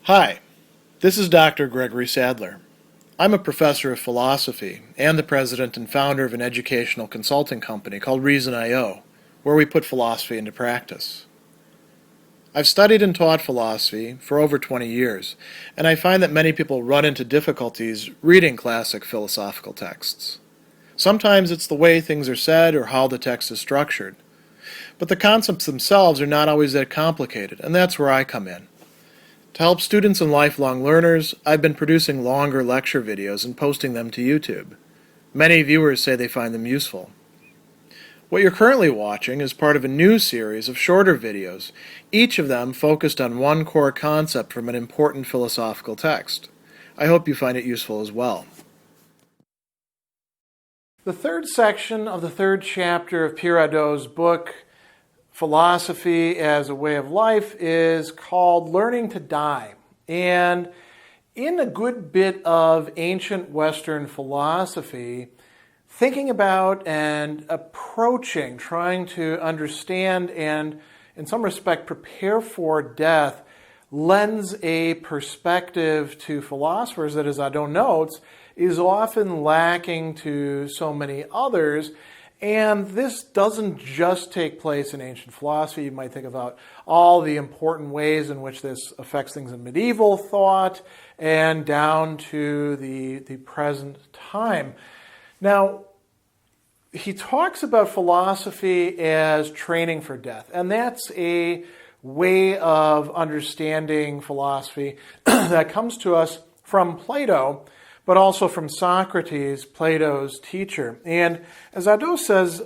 Hi, this is Dr. Gregory Sadler. I'm a professor of philosophy and the president and founder of an educational consulting company called Reason.io, where we put philosophy into practice. I've studied and taught philosophy for over 20 years, and I find that many people run into difficulties reading classic philosophical texts. Sometimes it's the way things are said or how the text is structured. But the concepts themselves are not always that complicated, and that's where I come in. To help students and lifelong learners, I've been producing longer lecture videos and posting them to YouTube. Many viewers say they find them useful. What you're currently watching is part of a new series of shorter videos, each of them focused on one core concept from an important philosophical text. I hope you find it useful as well. The third section of the third chapter of Pierre Hadot's book, Philosophy as a Way of Life, is called Learning to Die. And in a good bit of ancient Western philosophy, thinking about and approaching, trying to understand and, in some respect, prepare for death lends a perspective to philosophers that, as Hadot notes, is often lacking to so many others. And this doesn't just take place in ancient philosophy. You might think about all the important ways in which this affects things in medieval thought and down to the present time. Now, he talks about philosophy as training for death, and that's a way of understanding philosophy that comes to us from Plato, but also from Socrates, Plato's teacher. And as Hadot says,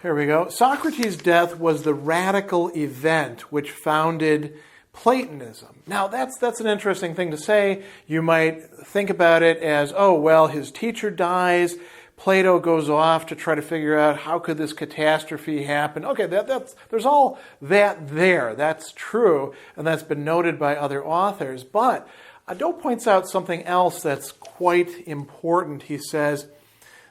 here we go, Socrates' death was the radical event which founded Platonism. Now, that's an interesting thing to say. You might think about it as, oh, well, his teacher dies, Plato goes off to try to figure out how could this catastrophe happen. Okay, there's all that there. That's true, and that's been noted by other authors. But Hadot points out something else that's quite important. He says,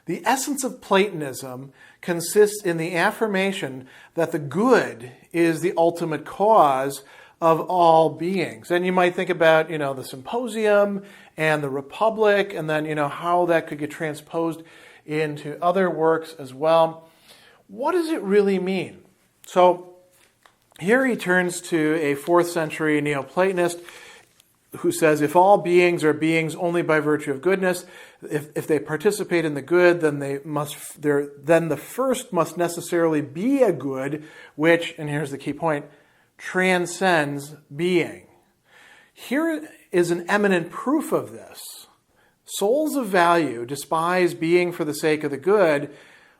the essence of Platonism consists in the affirmation that the good is the ultimate cause of all beings. And you might think about, the Symposium and the Republic, and then, how that could get transposed into other works as well. What does it really mean? So here he turns to a 4th century Neoplatonist who says, if all beings are beings only by virtue of goodness, if they participate in the good, then the first must necessarily be a good, which, and here's the key point, transcends being. Here is an eminent proof of this. Souls of value despise being for the sake of the good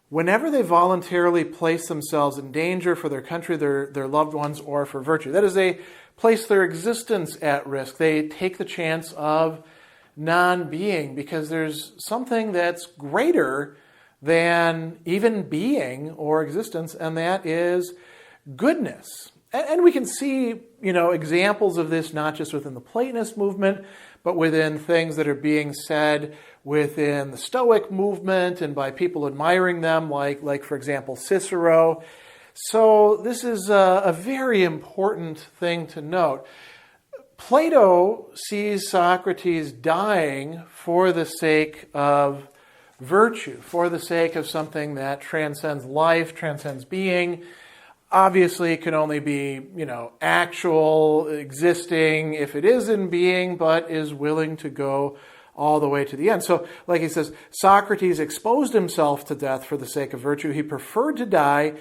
whenever they voluntarily place themselves in danger for their country, their loved ones, or for virtue. That is, they place their existence at risk. They take the chance of non-being because there's something that's greater than even being or existence, and that is goodness. And we can see, examples of this not just within the Platonist movement, but within things that are being said within the Stoic movement and by people admiring them, like for example, Cicero. So this is a very important thing to note. Plato sees Socrates dying for the sake of virtue, for the sake of something that transcends life, transcends being. Obviously, it can only be, actual, existing, if it is in being, but is willing to go all the way to the end. So, like he says, Socrates exposed himself to death for the sake of virtue. He preferred to die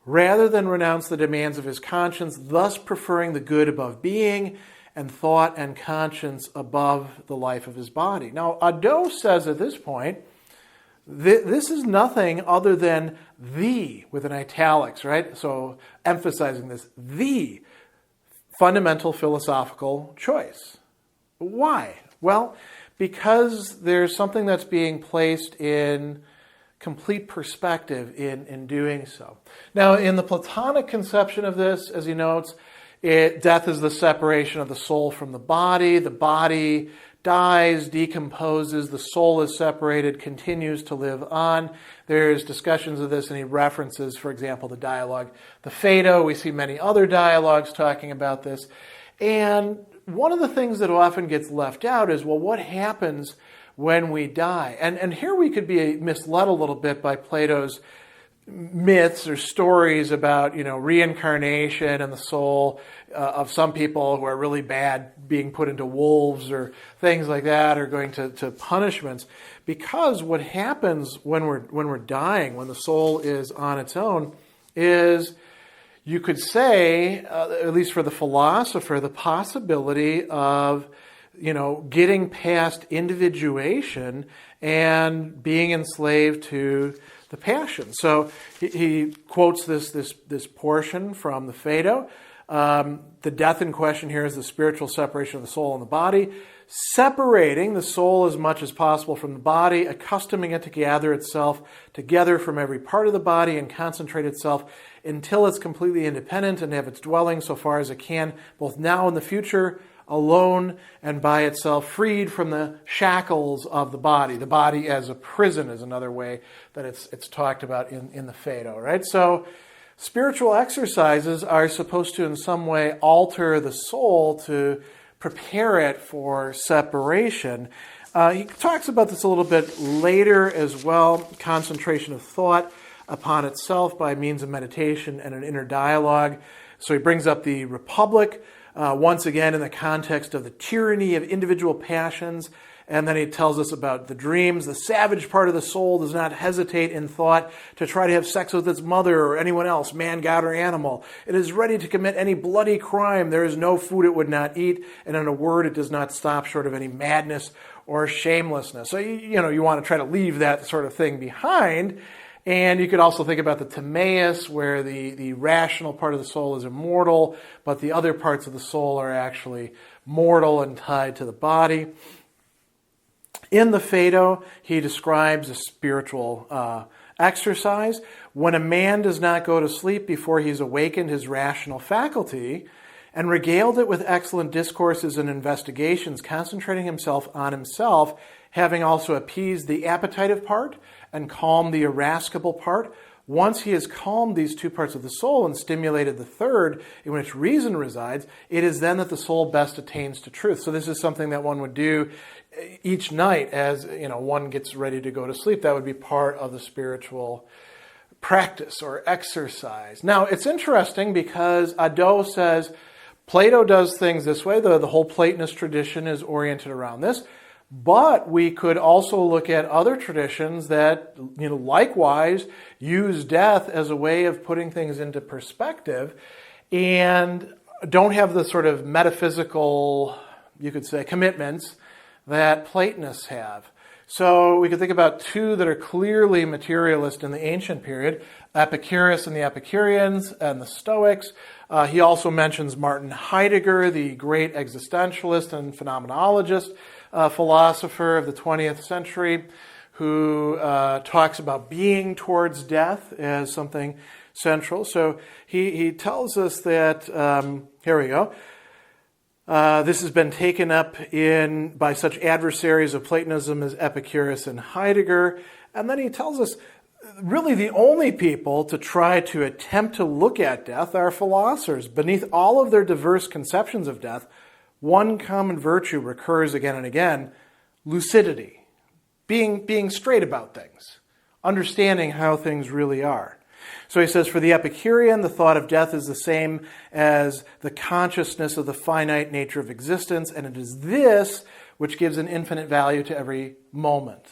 rather than renounce the demands of his conscience, thus preferring the good above being and thought and conscience above the life of his body. Now, Hadot says at this point, this is nothing other than the, with an italics, right? So emphasizing this, the fundamental philosophical choice. Why? Well, because there's something that's being placed in complete perspective in doing so. Now, in the Platonic conception of this, as he notes, death is the separation of the soul from the body. The body dies, decomposes, the soul is separated, continues to live on. There's discussions of this, and he references, for example, the dialogue, the Phaedo. We see many other dialogues talking about this. And one of the things that often gets left out is, well, what happens when we die? And here we could be misled a little bit by Plato's myths or stories about, reincarnation and the soul of some people who are really bad being put into wolves or things like that, or going to punishments. Because what happens when we're dying, when the soul is on its own, is, you could say, at least for the philosopher, the possibility of getting past individuation and being enslaved to the passion. So he quotes this portion from the Phaedo. The death in question here is the spiritual separation of the soul and the body, separating the soul as much as possible from the body, accustoming it to gather itself together from every part of the body and concentrate itself until it's completely independent and have its dwelling so far as it can, both now and the future, alone and by itself, freed from the shackles of the body. The body as a prison is another way that it's talked about in the Phaedo, right? So spiritual exercises are supposed to in some way alter the soul to prepare it for separation. He talks about this a little bit later as well, concentration of thought upon itself by means of meditation and an inner dialogue. So he brings up the Republic, once again in the context of the tyranny of individual passions. And then he tells us about the dreams. The savage part of the soul does not hesitate in thought to try to have sex with its mother or anyone else, man, god, or animal. It is ready to commit any bloody crime. There is no food it would not eat. And in a word, it does not stop short of any madness or shamelessness. So, you want to try to leave that sort of thing behind. And you could also think about the Timaeus, where the rational part of the soul is immortal, but the other parts of the soul are actually mortal and tied to the body. In the Phaedo, he describes a spiritual exercise. When a man does not go to sleep before he's awakened his rational faculty and regaled it with excellent discourses and investigations, concentrating himself on himself, having also appeased the appetitive part and calmed the irascible part, once he has calmed these two parts of the soul and stimulated the third, in which reason resides, it is then that the soul best attains to truth. So this is something that one would do each night as one gets ready to go to sleep. That would be part of the spiritual practice or exercise. Now, it's interesting because Hadot says Plato does things this way. The whole Platonist tradition is oriented around this. But we could also look at other traditions that, likewise use death as a way of putting things into perspective and don't have the sort of metaphysical, you could say, commitments that Platonists have. So we could think about two that are clearly materialist in the ancient period, Epicurus and the Epicureans and the Stoics. He also mentions Martin Heidegger, the great existentialist and phenomenologist, philosopher of the 20th century, who talks about being towards death as something central. So he tells us that, here we go, this has been taken up by such adversaries of Platonism as Epicurus and Heidegger. And then he tells us really the only people to try to attempt to look at death are philosophers. Beneath all of their diverse conceptions of death, one common virtue recurs again and again: lucidity, being straight about things, understanding how things really are. So he says, for the Epicurean, the thought of death is the same as the consciousness of the finite nature of existence, and it is this which gives an infinite value to every moment.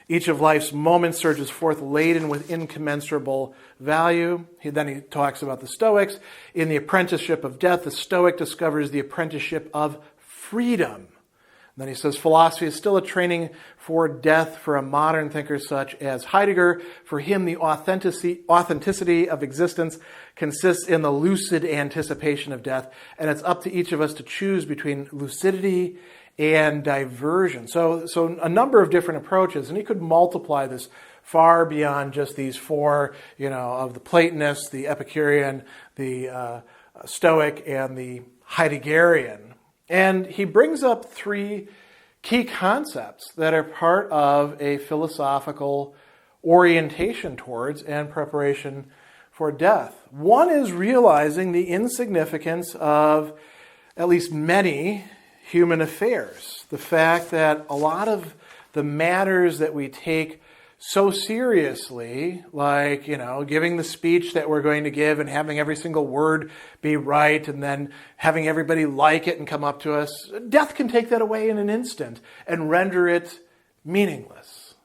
Each of life's moments surges forth laden with incommensurable value. Then he talks about the Stoics. In the apprenticeship of death, the Stoic discovers the apprenticeship of freedom. Then he says, philosophy is still a training for death for a modern thinker such as Heidegger. For him, the authenticity of existence consists in the lucid anticipation of death, and it's up to each of us to choose between lucidity and diversion. So a number of different approaches, and he could multiply this far beyond just these four, of the Platonists, the Epicurean, the Stoic, and the Heideggerian. And he brings up three key concepts that are part of a philosophical orientation towards and preparation for death. One is realizing the insignificance of at least many human affairs. The fact that a lot of the matters that we take so seriously, like, giving the speech that we're going to give and having every single word be right and then having everybody like it and come up to us, death can take that away in an instant and render it meaningless.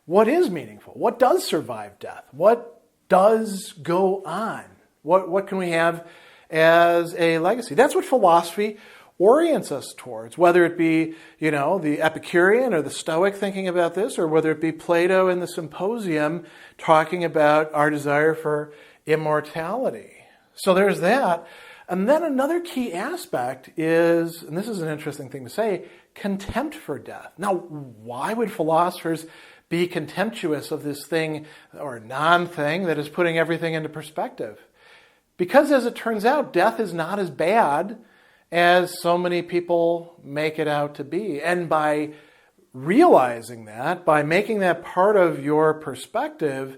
What is meaningful? What does survive death? What does go on? What can we have as a legacy? That's what philosophy orients us towards, whether it be, the Epicurean or the Stoic thinking about this, or whether it be Plato in the Symposium talking about our desire for immortality. So there's that. And then another key aspect is, and this is an interesting thing to say, contempt for death. Now, why would philosophers be contemptuous of this thing or non-thing that is putting everything into perspective? Because as it turns out, death is not as bad as so many people make it out to be. And by realizing that, by making that part of your perspective,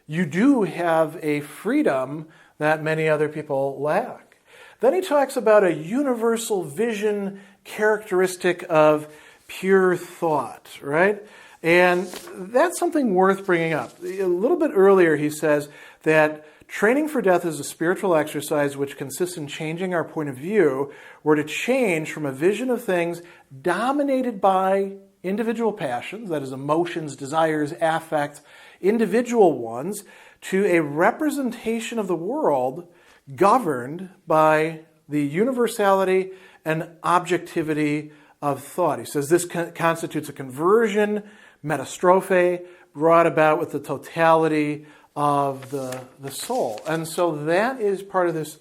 you do have a freedom that many other people lack. Then he talks about a universal vision characteristic of pure thought, right? And that's something worth bringing up. A little bit earlier he says that training for death is a spiritual exercise which consists in changing our point of view. We're to change from a vision of things dominated by individual passions, that is emotions, desires, affects, individual ones, to a representation of the world governed by the universality and objectivity of thought. He says this constitutes a conversion, metastrophe, brought about with the totality of the soul. And so that is part of this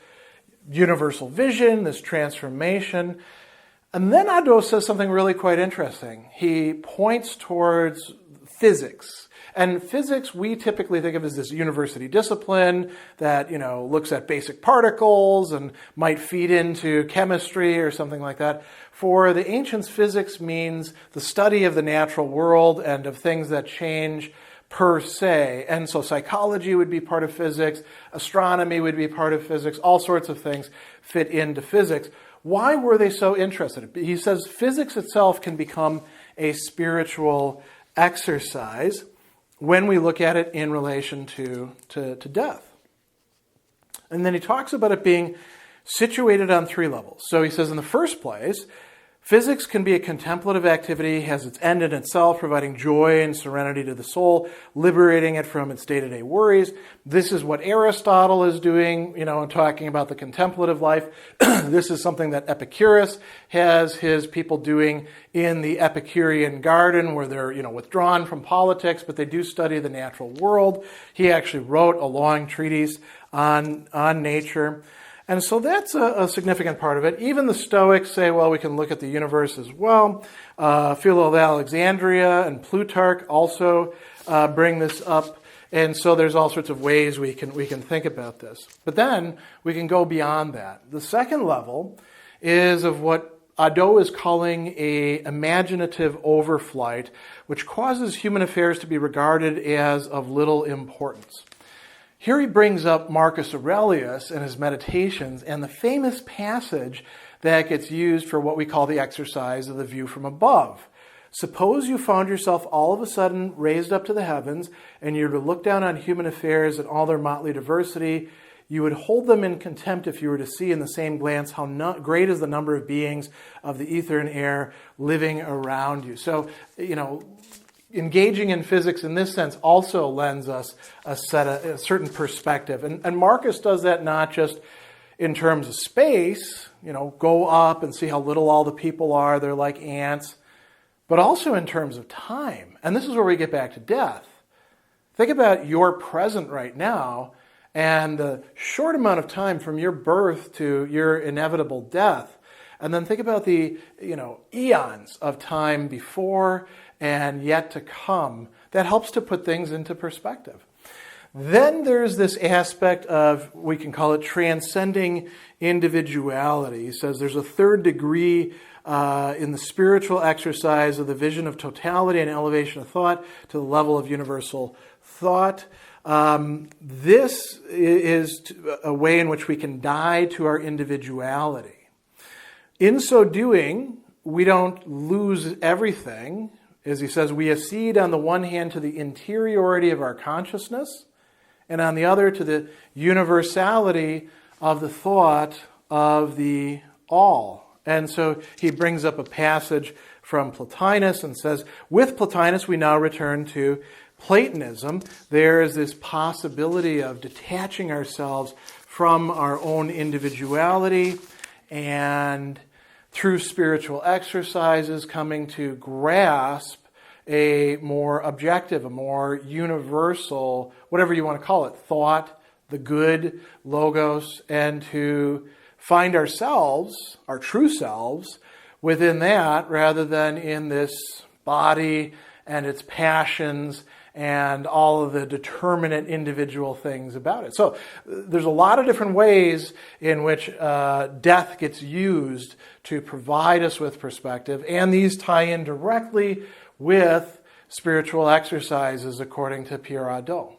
universal vision, this transformation. And then Hadot says something really quite interesting. He points towards physics. And physics we typically think of as this university discipline that, looks at basic particles and might feed into chemistry or something like that. For the ancients, physics means the study of the natural world and of things that change per se. And so psychology would be part of physics, astronomy would be part of physics, all sorts of things fit into physics. Why were they so interested? He says physics itself can become a spiritual exercise when we look at it in relation to death. And then he talks about it being situated on three levels. So he says in the first place, physics can be a contemplative activity, has its end in itself, providing joy and serenity to the soul, liberating it from its day-to-day worries. This is what Aristotle is doing, talking about the contemplative life. This is something that Epicurus has his people doing in the Epicurean garden, where they're, withdrawn from politics, but they do study the natural world. He actually wrote a long treatise on nature. And so that's a significant part of it. Even the Stoics say, well, we can look at the universe as well. Philo of Alexandria and Plutarch also bring this up. And so there's all sorts of ways we can think about this. But then we can go beyond that. The second level is of what Hadot is calling a imaginative overflight, which causes human affairs to be regarded as of little importance. Here he brings up Marcus Aurelius and his meditations and the famous passage that gets used for what we call the exercise of the view from above. Suppose you found yourself all of a sudden raised up to the heavens and you were to look down on human affairs and all their motley diversity. You would hold them in contempt if you were to see in the same glance how great is the number of beings of the ether and air living around you. So, engaging in physics in this sense also lends us a certain perspective. And Marcus does that not just in terms of space, go up and see how little all the people are, they're like ants, but also in terms of time. And this is where we get back to death. Think about your present right now and the short amount of time from your birth to your inevitable death. And then think about the, eons of time before and yet to come. That helps to put things into perspective. Then there's this aspect of, we can call it transcending individuality. He says there's a third degree in the spiritual exercise of the vision of totality and elevation of thought to the level of universal thought. This is a way in which we can die to our individuality. In so doing, we don't lose everything. As he says, we accede on the one hand to the interiority of our consciousness, and on the other to the universality of the thought of the all. And so he brings up a passage from Plotinus and says, with Plotinus we now return to Platonism. There is this possibility of detaching ourselves from our own individuality and through spiritual exercises coming to grasp a more objective, a more universal, whatever you want to call it, thought, the good, logos, and to find ourselves, our true selves, within that rather than in this body and its passions and all of the determinate individual things about it. So there's a lot of different ways in which death gets used to provide us with perspective, and these tie in directly with spiritual exercises according to Pierre Hadot.